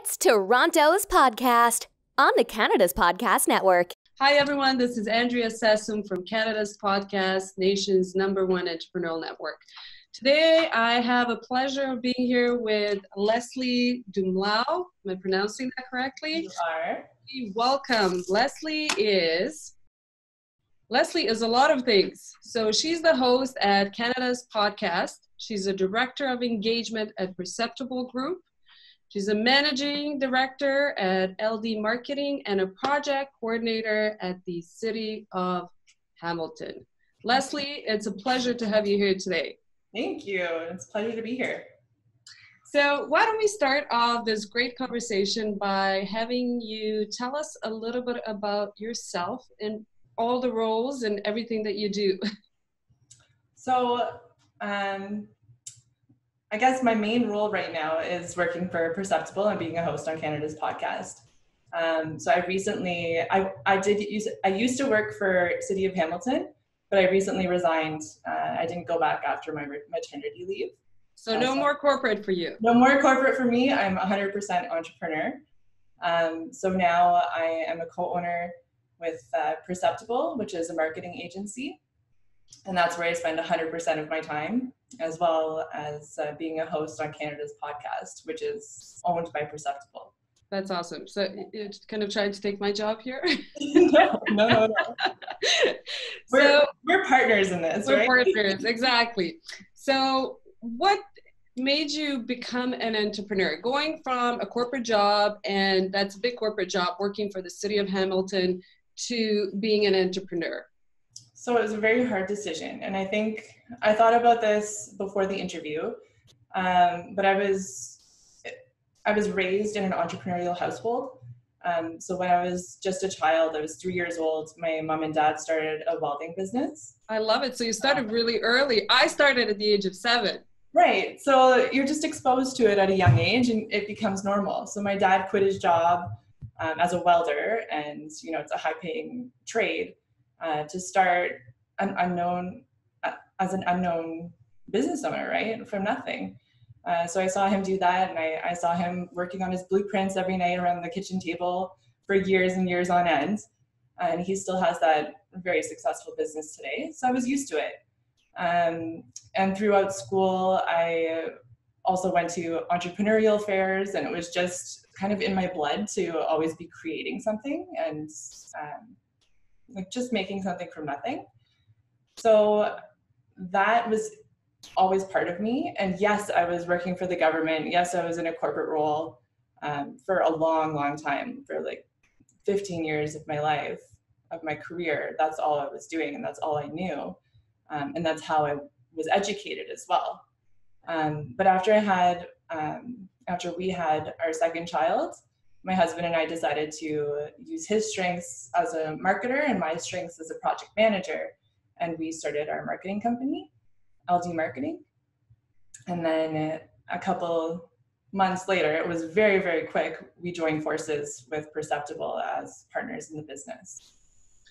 It's Toronto's podcast on the Canada's Podcast Network. Hi, everyone. This is Andrea Sesum from Canada's Podcast, nation's #1 entrepreneurial network. Today, I have a pleasure of being here with Lesley Dumlao. Am I pronouncing that correctly? You are. Welcome. Lesley is a lot of things. So she's the host at Canada's Podcast. She's a director of engagement at Perceptible Group. She's a managing director at LD Marketing and a project coordinator at the City of Hamilton. Lesley, it's a pleasure to have you here today. Thank you. It's a pleasure to be here. So why don't we start off this great conversation by having you tell us a little bit about yourself and all the roles and everything that you do. So, I guess my main role right now is working for Perceptible and being a host on Canada's Podcast. So I recently, I used to work for City of Hamilton, but I recently resigned. I didn't go back after my maternity leave. So no more corporate for you. No more corporate for me. I'm 100% entrepreneur. So now I am a co-owner with Perceptible, which is a marketing agency. And that's where I spend 100% of my time, as well as being a host on Canada's Podcast, which is owned by Perceptible. That's awesome. So you're kind of trying to take my job here? No. We're partners in this, right? We're partners, exactly. So what made you become an entrepreneur? Going from a corporate job, and that's a big corporate job, working for the City of Hamilton, to being an entrepreneur? So it was a very hard decision. And I think I thought about this before the interview, but I was raised in an entrepreneurial household. So when I was just a child, I was 3 years old, my mom and dad started a welding business. I love it. So you started really early. I started at the age of 7. Right. So you're just exposed to it at a young age and it becomes normal. So my dad quit his job as a welder, and it's a high paying trade, to start as an unknown business owner, right? From nothing. So I saw him do that, and I saw him working on his blueprints every night around the kitchen table for years and years on end. And he still has that very successful business today. So I was used to it. And throughout school, I also went to entrepreneurial fairs, and it was just kind of in my blood to always be creating something and just making something from nothing. So that was always part of me. And yes, I was working for the government. Yes, I was in a corporate role for a long, long time, for like 15 years of my life, of my career. That's all I was doing, and that's all I knew. And that's how I was educated as well. But after we had our second child, my husband and I decided to use his strengths as a marketer and my strengths as a project manager. And we started our marketing company, LD Marketing. And then a couple months later, it was very, very quick, we joined forces with Perceptible as partners in the business,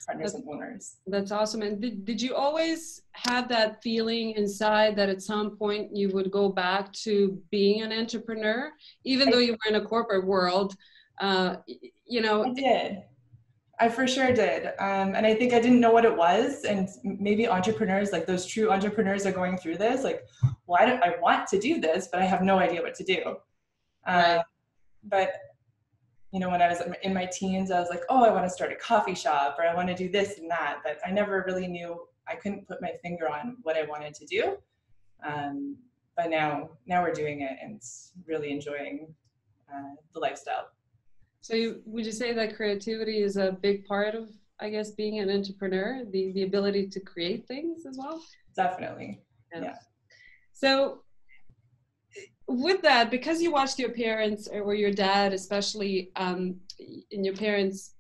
partners and owners. That's awesome. And did you always have that feeling inside that at some point you would go back to being an entrepreneur, even though you were in a corporate world? I did. I for sure did. And I think I didn't know what it was. And maybe entrepreneurs, like those true entrepreneurs, are going through this. Like, well, I want to do this, but I have no idea what to do. Right. But when I was in my teens, I was like, oh, I want to start a coffee shop, or I want to do this and that. But I never really knew, I couldn't put my finger on what I wanted to do. But now we're doing it and really enjoying the lifestyle. So would you say that creativity is a big part of, I guess, being an entrepreneur, the ability to create things as well? Definitely. Yeah. So with that, because you watched your parents or your dad, especially, and your parents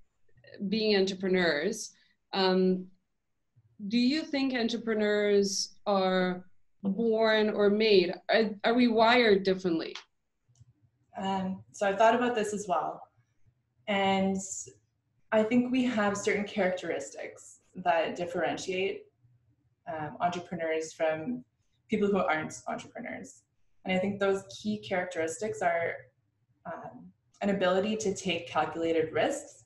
being entrepreneurs, do you think entrepreneurs are born or made? Are we wired differently? So I've thought about this as well. And I think we have certain characteristics that differentiate entrepreneurs from people who aren't entrepreneurs. And I think those key characteristics are an ability to take calculated risks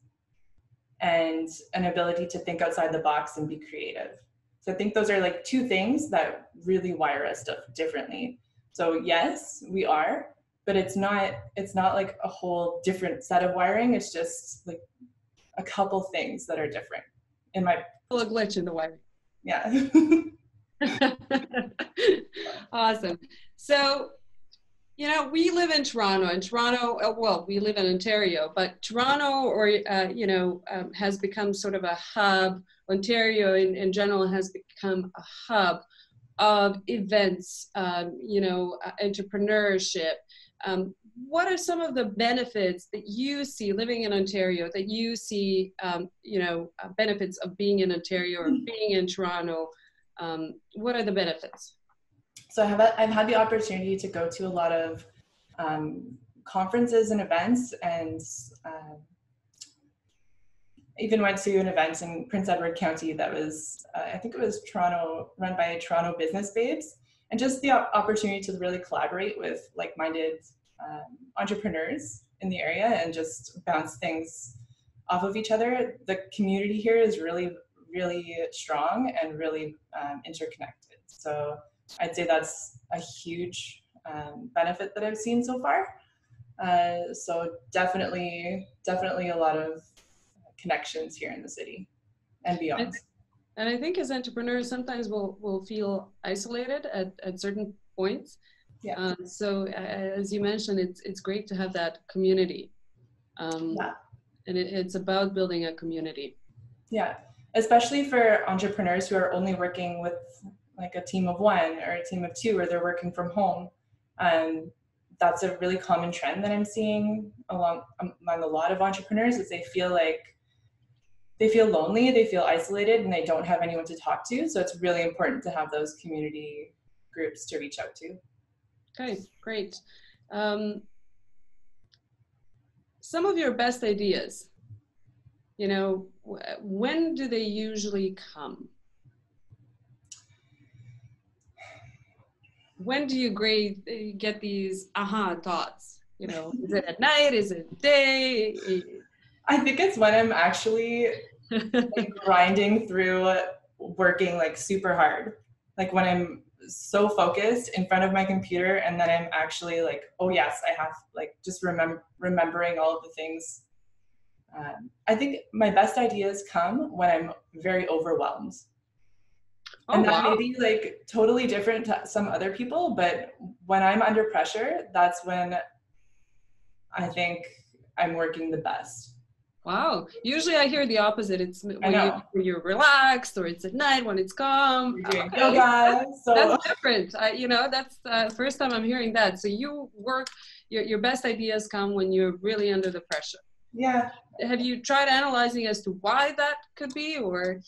and an ability to think outside the box and be creative. So I think those are like two things that really wire us differently. So yes, we are, but it's not like a whole different set of wiring. It's just like a couple things that are different in my. A glitch in the wiring. Yeah. Awesome. So, we live in Toronto, we live in Ontario, but Toronto has become sort of a hub. Ontario in general has become a hub of events, entrepreneurship. What are some of the benefits that you see living in Ontario, that you see, benefits of being in Ontario or being in Toronto? What are the benefits? So I've had the opportunity to go to a lot of conferences and events, and even went to an event in Prince Edward County that was, I think it was Toronto, run by Toronto Business Babes, and just the opportunity to really collaborate with like-minded entrepreneurs in the area and just bounce things off of each other. The community here is really, really strong and really interconnected. So I'd say that's a huge benefit that I've seen so far. So definitely a lot of connections here in the city and beyond. And I think as entrepreneurs, sometimes we'll feel isolated at certain points. Yeah. So as you mentioned, it's great to have that community. Yeah. And it's about building a community. Yeah, especially for entrepreneurs who are only working with like a team of one or a team of two, or they're working from home. That's a really common trend that I'm seeing among a lot of entrepreneurs, is they feel lonely, they feel isolated, and they don't have anyone to talk to. So it's really important to have those community groups to reach out to. Okay, great. Some of your best ideas, when do they usually come? When do you get these aha thoughts? Is it at night? Is it day? I think it's when I'm actually like grinding through working like super hard. Like when I'm so focused in front of my computer, and then I'm actually like, oh yes, I have, like, just remembering all of the things. I think my best ideas come when I'm very overwhelmed. Oh, and that wow. may be like totally different to some other people, but when I'm under pressure, that's when I think I'm working the best. Wow. Usually I hear the opposite. It's when you're relaxed, or it's at night when it's calm. You're doing yoga. So that's different. That's the first time I'm hearing that. So you work, your best ideas come when you're really under the pressure. Yeah. Have you tried analyzing as to why that could be, or,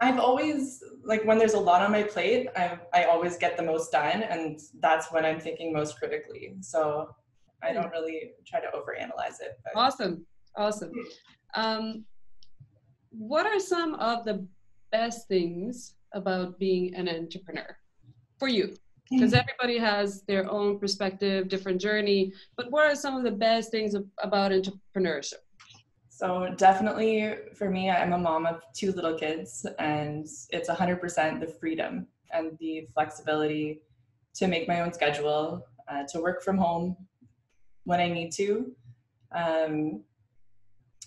I've always, like, when there's a lot on my plate, I always get the most done, and that's when I'm thinking most critically. So I don't really try to overanalyze it. But. Awesome. What are some of the best things about being an entrepreneur for you? Because everybody has their own perspective, different journey, but what are some of the best things about entrepreneurship? So definitely for me, I'm a mom of 2 little kids, and it's 100% the freedom and the flexibility to make my own schedule, to work from home when I need to,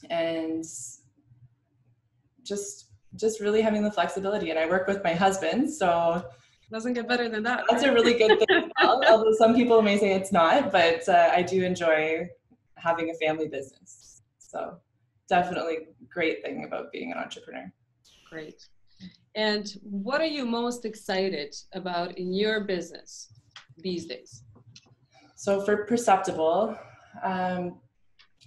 and just really having the flexibility. And I work with my husband, so doesn't get better than that. That's a really good thing as well, although some people may say it's not, but I do enjoy having a family business. So definitely great thing about being an entrepreneur. Great. And what are you most excited about in your business these days? So for Perceptible,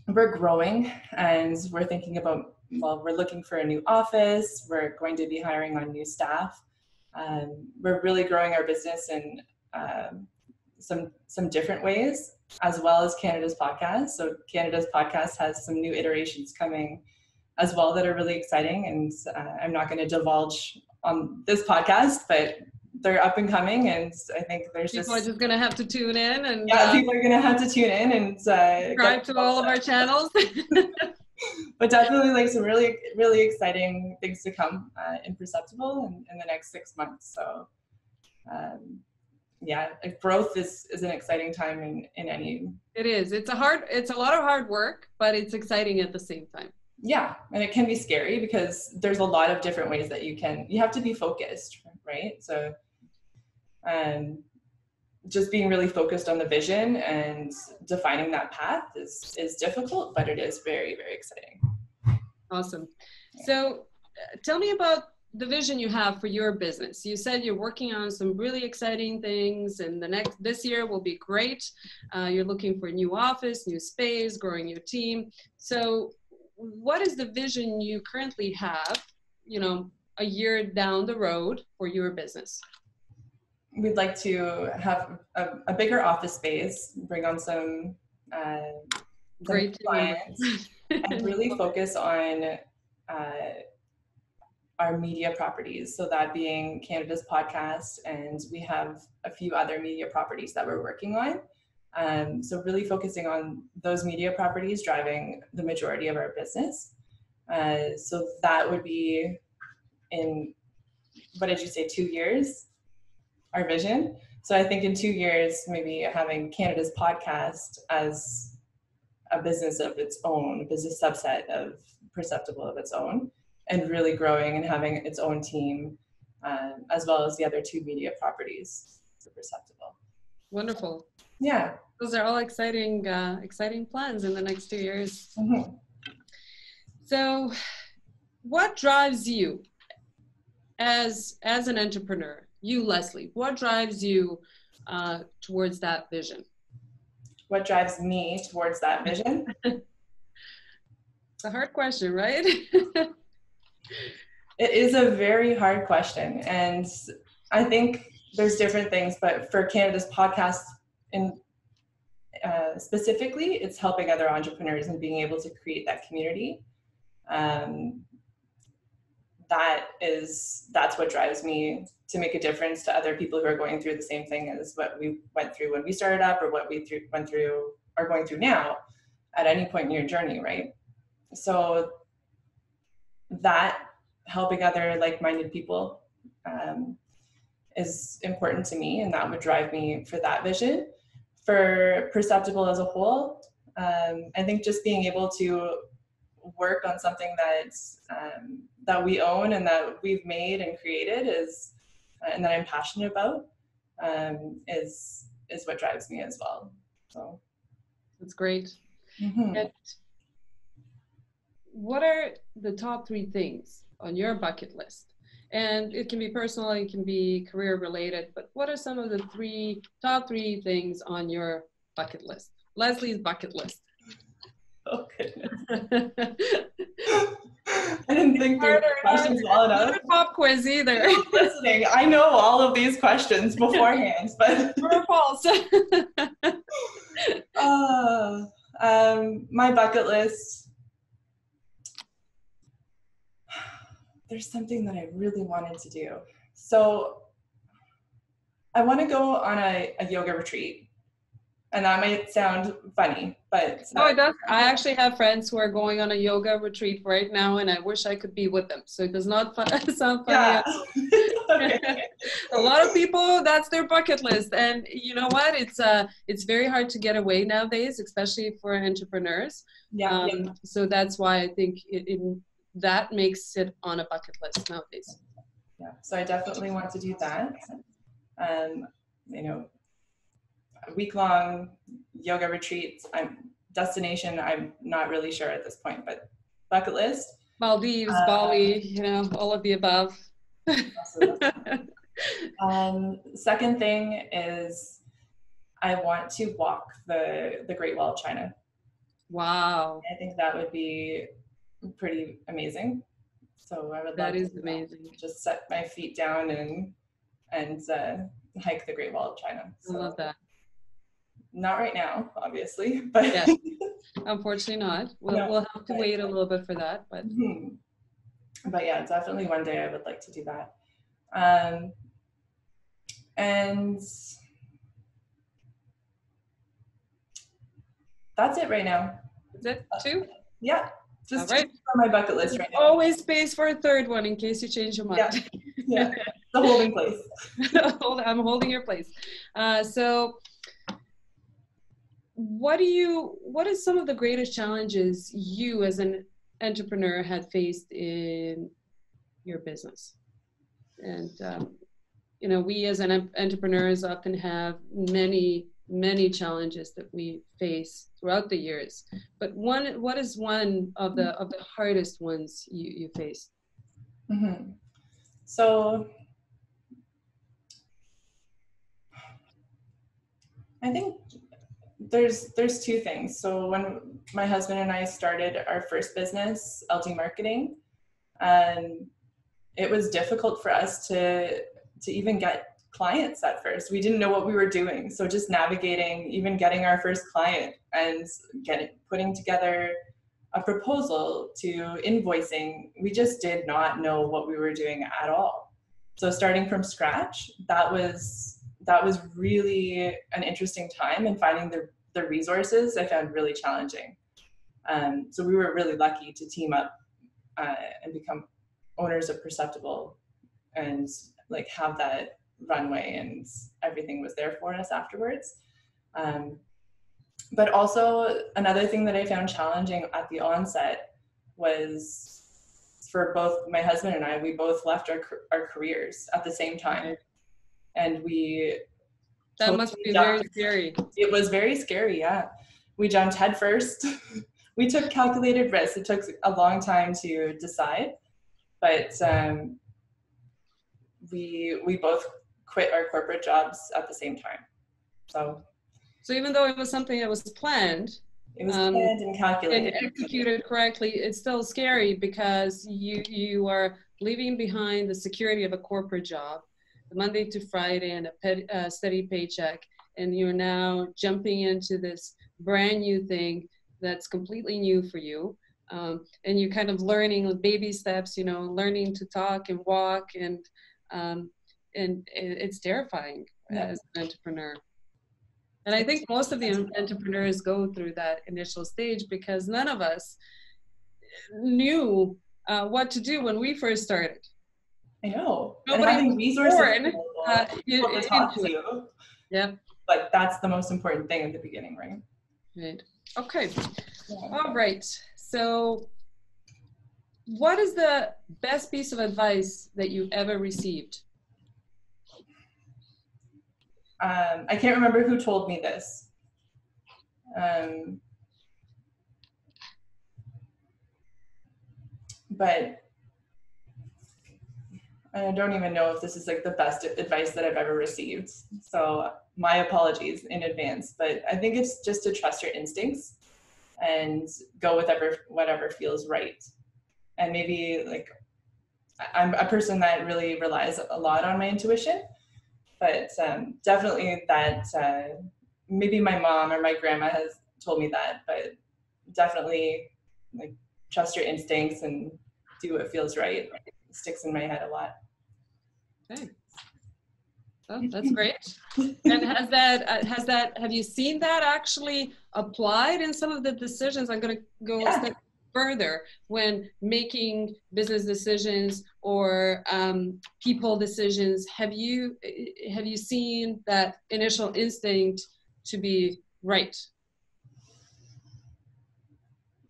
we're growing, and we're thinking about, we're looking for a new office. We're going to be hiring on new staff. We're really growing our business in some different ways, as well as Canada's podcast. So Canada's podcast has some new iterations coming as well that are really exciting, and I'm not going to divulge on this podcast, but they're up and coming, and I think there's people are just gonna have to tune in, and people are gonna have to tune in and subscribe to all of our channels. But definitely like some really, really exciting things to come in Perceptible in the next 6 months. So like growth is an exciting time in any. It is. It's a lot of hard work, but it's exciting at the same time. Yeah, and it can be scary because there's a lot of different ways that you have to be focused, right? So just being really focused on the vision and defining that path is difficult, but it is very, very exciting. Awesome. So tell me about the vision you have for your business. You said you're working on some really exciting things, and this year will be great. You're looking for a new office, new space, growing your team. So what is the vision you currently have, a year down the road for your business? We'd like to have a bigger office space, bring on some great clients, and really focus on our media properties. So that being Canada's podcast, and we have a few other media properties that we're working on. So really focusing on those media properties driving the majority of our business. So that would be in, what did you say, 2 years? Our vision. So I think in 2 years, maybe having Canada's podcast as a business of its own, a business subset of Perceptible of its own, and really growing and having its own team, as well as the other 2 media properties for Perceptible. Wonderful. Yeah. Those are all exciting plans in the next 2 years. Mm-hmm. So what drives you as an entrepreneur? You, Lesley, what drives you towards that vision? What drives me towards that vision? It's a hard question, right? It is a very hard question. And I think there's different things, but for Canada's podcast specifically, it's helping other entrepreneurs and being able to create that community. That's what drives me to make a difference to other people who are going through the same thing as what we went through when we started up, or what we went through or going through now at any point in your journey, right? So that helping other like-minded people is important to me, and that would drive me for that vision. For Perceptible as a whole, I think just being able to work on something that we own and that we've made and created and that I'm passionate about is what drives me as well. So that's great. Mm-hmm. And what are the top 3 things on your bucket list? And it can be personal, it can be career related, but what are some of the top 3 things on your bucket list? Lesley's bucket list. Oh goodness. I didn't think through the questions well enough. Not a pop quiz either. I'm listening. I know all of these questions beforehand, but true or false? My bucket list. There's something that I really wanted to do. So I want to go on a yoga retreat. And that might sound funny, but no, it does. I actually have friends who are going on a yoga retreat right now, and I wish I could be with them. So it does not sound funny. Yeah. A lot of people, that's their bucket list, and you know what? It's very hard to get away nowadays, especially for entrepreneurs. Yeah. So that's why I think that makes it on a bucket list nowadays. Yeah. So I definitely want to do that. A week-long yoga retreat. Destination, I'm not really sure at this point, but bucket list. Maldives, Bali, all of the above. Second thing is I want to walk the Great Wall of China. Wow. I think that would be pretty amazing. So I would love that is to amazing. Just set my feet down and hike the Great Wall of China. So, I love that. Not right now, obviously, but yes. Unfortunately not. We'll have to wait a little bit for that, but But yeah, definitely one day I would like to do that. And that's it right now. Is that two? Yeah, just All right. on my bucket list right now. Always space for a third one in case you change your mind. Yeah, the holding place. I'm holding your place. So what is some of the greatest challenges you as an entrepreneur had faced in your business? And, we as entrepreneurs often have many challenges that we face throughout the years. But what is one of the hardest ones you faced? Mm-hmm. So I think there's two things. So when my husband and I started our first business, LD Marketing, it was difficult for us to even get clients at first. We didn't know what we were doing. So just navigating, even getting our first client and putting together a proposal to invoicing, we just did not know what we were doing at all. So starting from scratch, that was really an interesting time, and finding the resources I found really challenging. So we were really lucky to team up and become owners of Perceptible, and like have that runway, and everything was there for us afterwards. But also another thing that I found challenging at the onset was, for both my husband and I, we both left our careers at the same time. And that must be very scary. It was very scary, yeah. We jumped head first. We took calculated risks. It took a long time to decide, but we both quit our corporate jobs at the same time. So even though it was something that was planned, it was planned and calculated and executed correctly, it's still scary because you are leaving behind the security of a corporate job, the Monday to Friday, and a steady paycheck, and you're now jumping into this brand new thing that's completely new for you, and you're kind of learning with baby steps, learning to talk and walk, and it's terrifying as an entrepreneur. And I think most of the entrepreneurs go through that initial stage because none of us knew what to do when we first started. I know. Nobody and having resources people to talk to you. Yeah. But that's the most important thing at the beginning, right? Right. Okay. Yeah. All right. So what is the best piece of advice that you ever received? I can't remember who told me this. But I don't even know if this is like the best advice that I've ever received. So my apologies in advance, but I think it's just to trust your instincts and go with whatever feels right. And maybe like, I'm a person that really relies a lot on my intuition, but definitely that maybe my mom or my grandma has told me that, but definitely like trust your instincts and do what feels right. It sticks in my head a lot. Okay. Oh, that's great. And have you seen that actually applied in some of the decisions? I'm going to go a step further when making business decisions or people decisions. Have you seen that initial instinct to be right?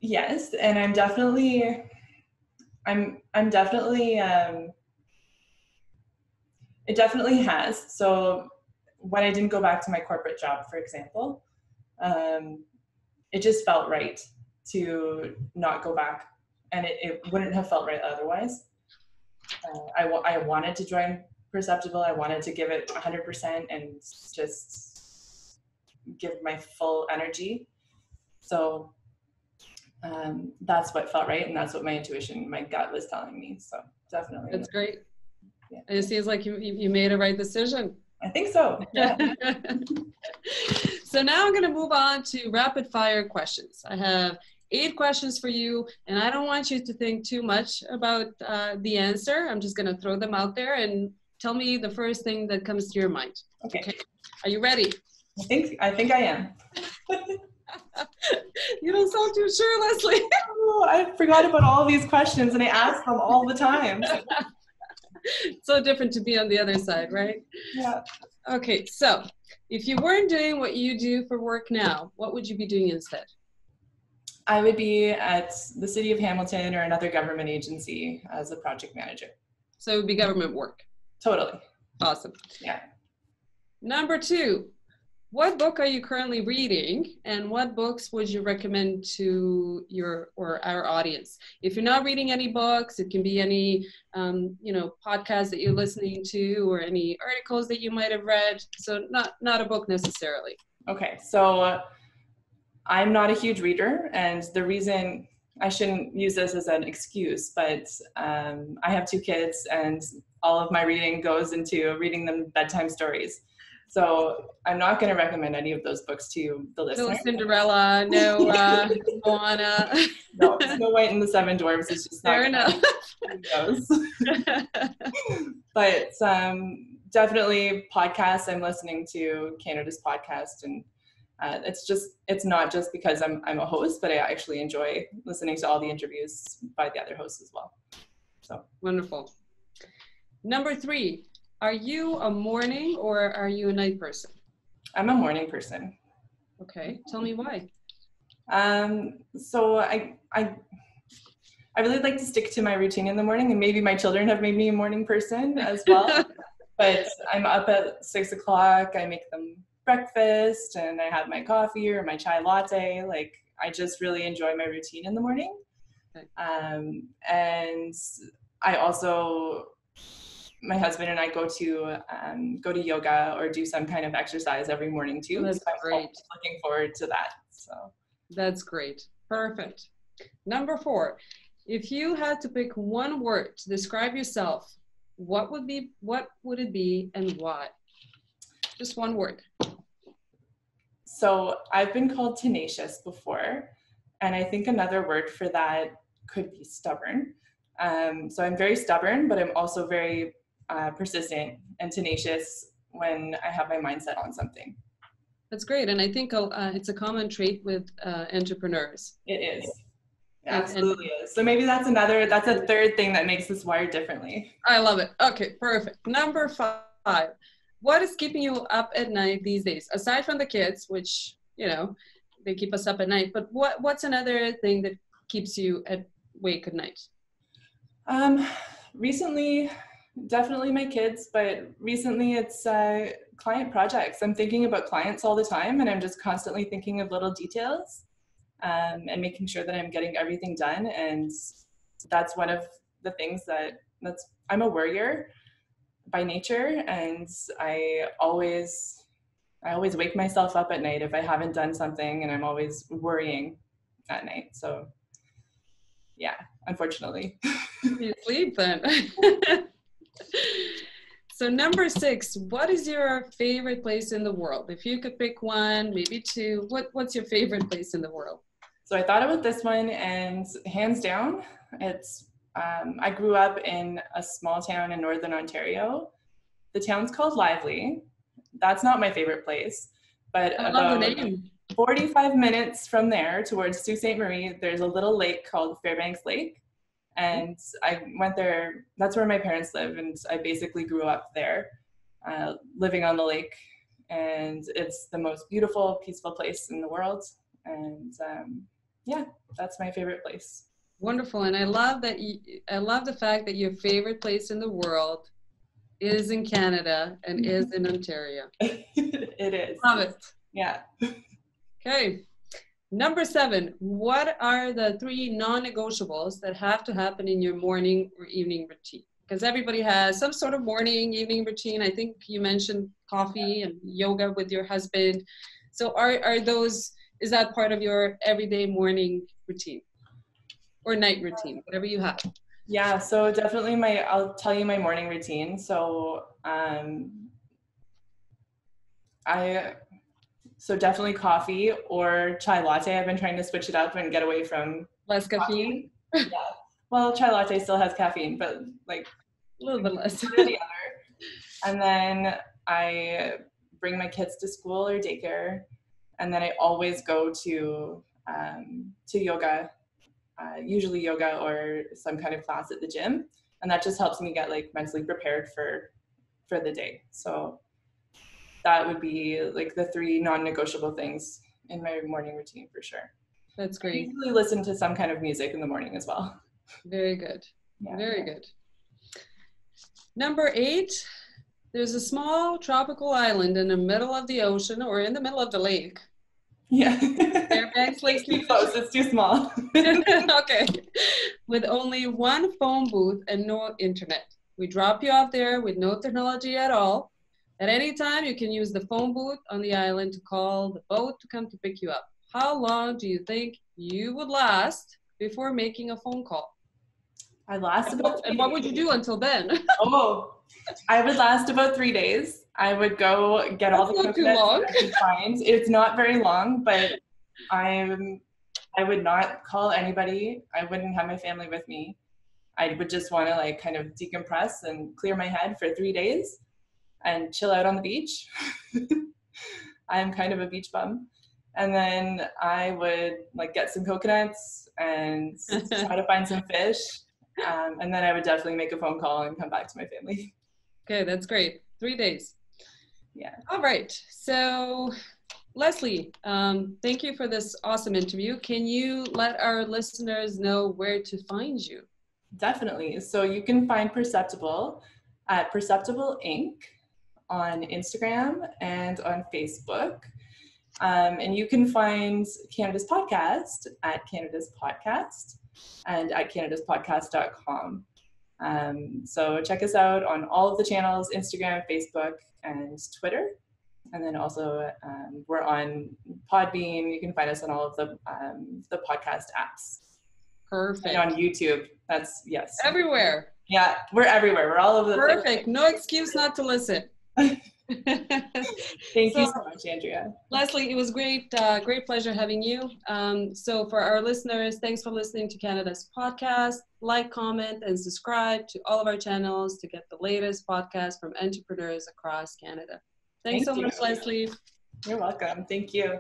Yes, and I'm definitely it definitely has. So when I didn't go back to my corporate job, for example, it just felt right to not go back, and it wouldn't have felt right otherwise. I wanted to join Perceptible. I wanted to give it 100% and just give my full energy. So that's what felt right, and that's what my intuition, my gut was telling me. So definitely. That's great. Yeah. It seems like you made a right decision. I think so. Yeah. So now I'm going to move on to rapid fire questions. I have 8 questions for you, and I don't want you to think too much about the answer. I'm just going to throw them out there, and tell me the first thing that comes to your mind. Okay. Are you ready? I think I am. You don't sound too sure, Lesley. Oh, I forgot about all these questions and I ask them all the time. So different to be on the other side, right? Yeah. Okay, so if you weren't doing what you do for work now, what would you be doing instead? I would be at the City of Hamilton or another government agency as a project manager. So it would be government work. Totally. Awesome. Yeah. Number 2, what book are you currently reading, and what books would you recommend to your or our audience? If you're not reading any books, it can be any podcasts that you're listening to or any articles that you might have read. So not a book necessarily. Okay, so I'm not a huge reader, and the reason I shouldn't use this as an excuse, but I have 2 kids, and all of my reading goes into reading them bedtime stories. So I'm not going to recommend any of those books to the listener. No Cinderella, no Moana. No, Snow White and the Seven Dwarfs is just not Fair enough. those. But definitely podcasts. I'm listening to Canada's podcast, and it's not just because I'm a host, but I actually enjoy listening to all the interviews by the other hosts as well. So Wonderful. Number 3, are you a morning or are you a night person? I'm a morning person. Okay, tell me why. So I really like to stick to my routine in the morning, and maybe my children have made me a morning person as well. But I'm up at 6 o'clock. I make them breakfast and I have my coffee or my chai latte. Like, I just really enjoy my routine in the morning. Okay. And I also, my husband and I go to yoga or do some kind of exercise every morning too. That's so I'm great. looking forward to that. So That's great. Perfect. Number 4, if you had to pick one word to describe yourself, what would it be and why? Just one word. So I've been called tenacious before, and I think another word for that could be stubborn. So I'm very stubborn, but I'm also very persistent and tenacious when I have my mind set on something. That's great. And I think it's a common trait with entrepreneurs. It is. It absolutely is. So maybe that's a third thing that makes us wired differently. I love it. Okay, perfect. Number 5, what is keeping you up at night these days? Aside from the kids, which, they keep us up at night, but what's another thing that keeps you awake at night? Recently, definitely my kids, but recently it's client projects. I'm thinking about clients all the time, and I'm just constantly thinking of little details and making sure that I'm getting everything done. And that's one of the things I'm a worrier by nature, and I always wake myself up at night if I haven't done something, and I'm always worrying at night. So yeah, unfortunately. You sleep then. So number 6, what is your favorite place in the world? If you could pick one, maybe 2, what's your favorite place in the world? So I thought about this one, and hands down, it's I grew up in a small town in Northern Ontario. The town's called Lesley. That's not my favorite place, but I love the about name. 45 minutes from there towards Sault Ste. Marie, there's a little lake called Fairbanks Lake. And I went there, that's where my parents live, and I basically grew up there, living on the lake. And it's the most beautiful, peaceful place in the world. And that's my favorite place. Wonderful. And I love the fact that your favorite place in the world is in Canada and is in Ontario. It is. Love it. Yeah. Okay. Number 7, what are the 3 non-negotiables that have to happen in your morning or evening routine? Because everybody has some sort of morning, evening routine. I think you mentioned coffee and yoga with your husband. So is that part of your everyday morning routine or night routine, whatever you have? Yeah, so definitely I'll tell you my morning routine. So So definitely coffee or chai latte. I've been trying to switch it up and get away from less caffeine. Yeah. Well, chai latte still has caffeine, but like a little bit less. The other. And then I bring my kids to school or daycare. And then I always go to yoga, usually yoga or some kind of class at the gym. And that just helps me get like mentally prepared for the day. So that would be like the 3 non-negotiable things in my morning routine for sure. That's great. I usually listen to some kind of music in the morning as well. Very good. Yeah. Very good. Number 8, there's a small tropical island in the middle of the ocean or in the middle of the lake. Yeah. Fairbanks Lake. It's too close, it's too small. Okay. With only 1 phone booth and no internet. We drop you off there with no technology at all. At any time, you can use the phone booth on the island to call the boat to come to pick you up. How long do you think you would last before making a phone call? I last about 3 days. And what would you do until then? I would last about 3 days. I would go get all the coconuts that I could find. It's not very long, but I would not call anybody. I wouldn't have my family with me. I would just want to like kind of decompress and clear my head for 3 days and chill out on the beach. I'm kind of a beach bum. And then I would like get some coconuts and try to find some fish. And then I would definitely make a phone call and come back to my family. Okay, that's great. 3 days. Yeah. All right. So, Lesley, thank you for this awesome interview. Can you let our listeners know where to find you? Definitely. So you can find Perceptible at Perceptible Inc. on Instagram and on Facebook. And you can find Canada's Podcast at Canada's Podcast and at canadaspodcast.com. So check us out on all of the channels, Instagram, Facebook, and Twitter. And then also we're on Podbean. You can find us on all of the podcast apps. Perfect. And on YouTube. That's, yes. Everywhere. Yeah, we're everywhere. We're all over the place. Perfect. No excuse not to listen. Thank you so much, Andrea. Lesley, it was great pleasure having you. So for our listeners, thanks for listening to Canada's Podcast. Like, comment, and subscribe to all of our channels to get the latest podcasts from entrepreneurs across Canada. Thanks so much, Lesley. You're welcome. Thank you.